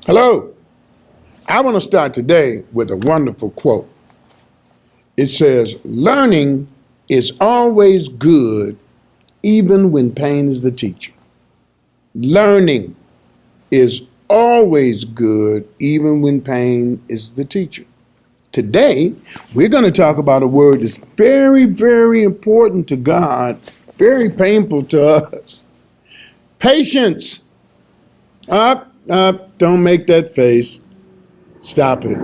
Hello. I want to start today with a wonderful quote. It says, learning is always good even when pain is the teacher. Learning is always good even when pain is the teacher. Today, we're going to talk about a word that's very, very important to God, very painful to us. Patience. Don't make that face. Stop it.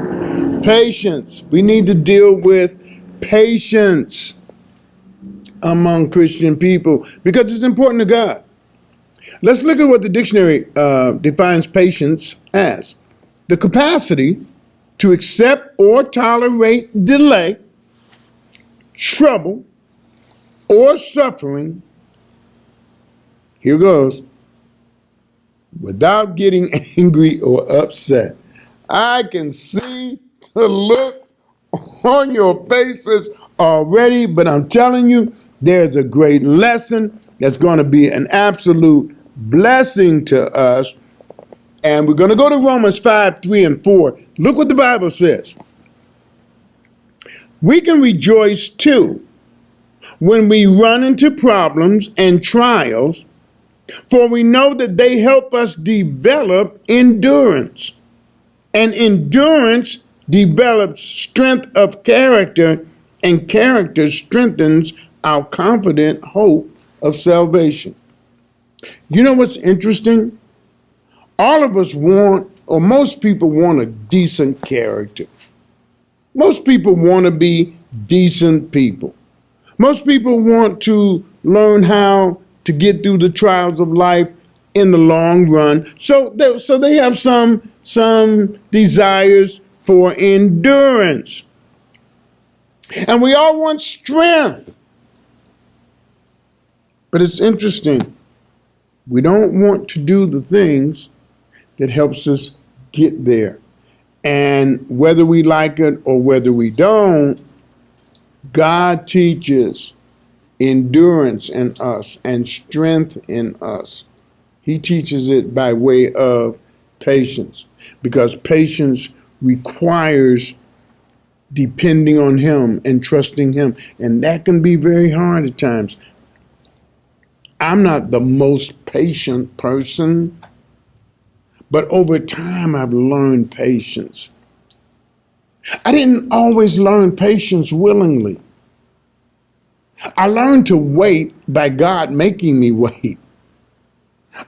Patience. We need to deal with patience among Christian people because it's important to God. Let's look at what the dictionary defines patience as. The capacity to accept or tolerate delay, trouble, or suffering, here goes, without getting angry or upset. I can see the look on your faces already, but I'm telling you, there's a great lesson that's going to be an absolute blessing to us. And we're going to go to Romans 5, 3, and 4. Look what the Bible says. We can rejoice too when we run into problems and trials, for we know that they help us develop endurance. And endurance develops strength of character, and character strengthens our confident hope of salvation. You know what's interesting? All of us want, or most people want, a decent character. Most people want to be decent people. Most people want to learn how to get through the trials of life in the long run. So they have some desires for endurance. And we all want strength. But it's interesting. We don't want to do the things that helps us get there. And whether we like it or whether we don't, God teaches endurance in us and strength in us. He teaches it by way of patience, because patience requires depending on Him and trusting Him. And that can be very hard at times. I'm not the most patient person, but over time I've learned patience. I didn't always learn patience willingly. I learned to wait by God making me wait.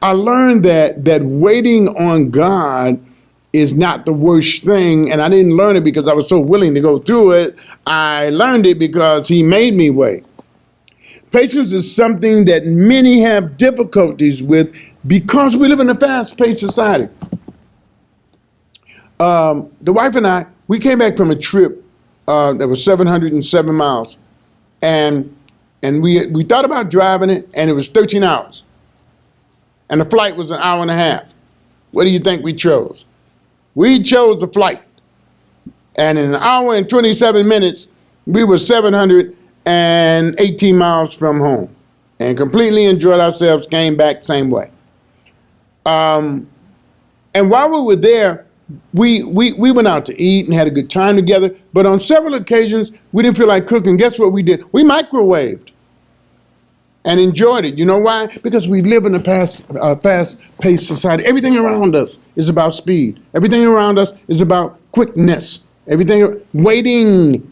I learned that waiting on God is not the worst thing, and I didn't learn it because I was so willing to go through it. I learned it because He made me wait. Patience is something that many have difficulties with because we live in a fast-paced society. The wife and I, we came back from a trip that was 707 miles, and we thought about driving it, and it was 13 hours. And the flight was an hour and a half. What do you think we chose? We chose the flight. And in an hour and 27 minutes, we were 718 miles from home and completely enjoyed ourselves, came back same way. And while we were there, we went out to eat and had a good time together. But on several occasions, we didn't feel like cooking. Guess what we did? We microwaved and enjoyed it. You know why? Because we live in a fast-paced society. Everything around us is about speed. Everything around us is about quickness. Everything, waiting.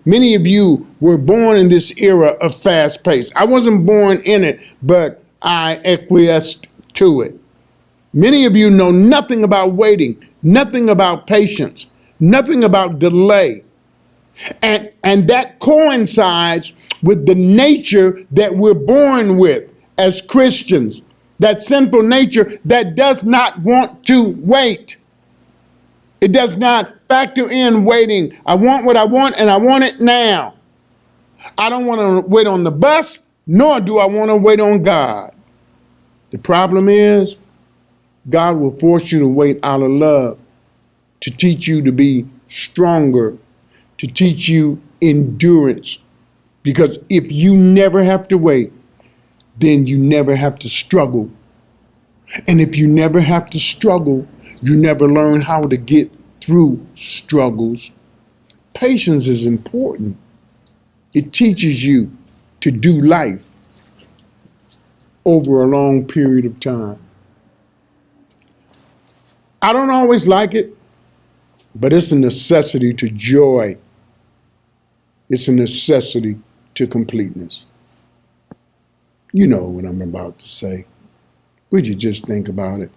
Many of you were born in this era of fast pace. I wasn't born in it, but I acquiesced to it. Many of you know nothing about waiting, nothing about patience, nothing about delay. And that coincides with the nature that we're born with as Christians, that sinful nature that does not want to wait. It does not factor in waiting. I want what I want, and I want it now. I don't want to wait on the bus, nor do I want to wait on God. The problem is, God will force you to wait out of love, to teach you to be stronger, to teach you endurance. Because if you never have to wait, then you never have to struggle. And if you never have to struggle, You never learn how to get through struggles. Patience is important. It teaches you to do life over a long period of time. I don't always like it, but it's a necessity to joy. It's a necessity to completeness. You know what I'm about to say. Would you just think about it?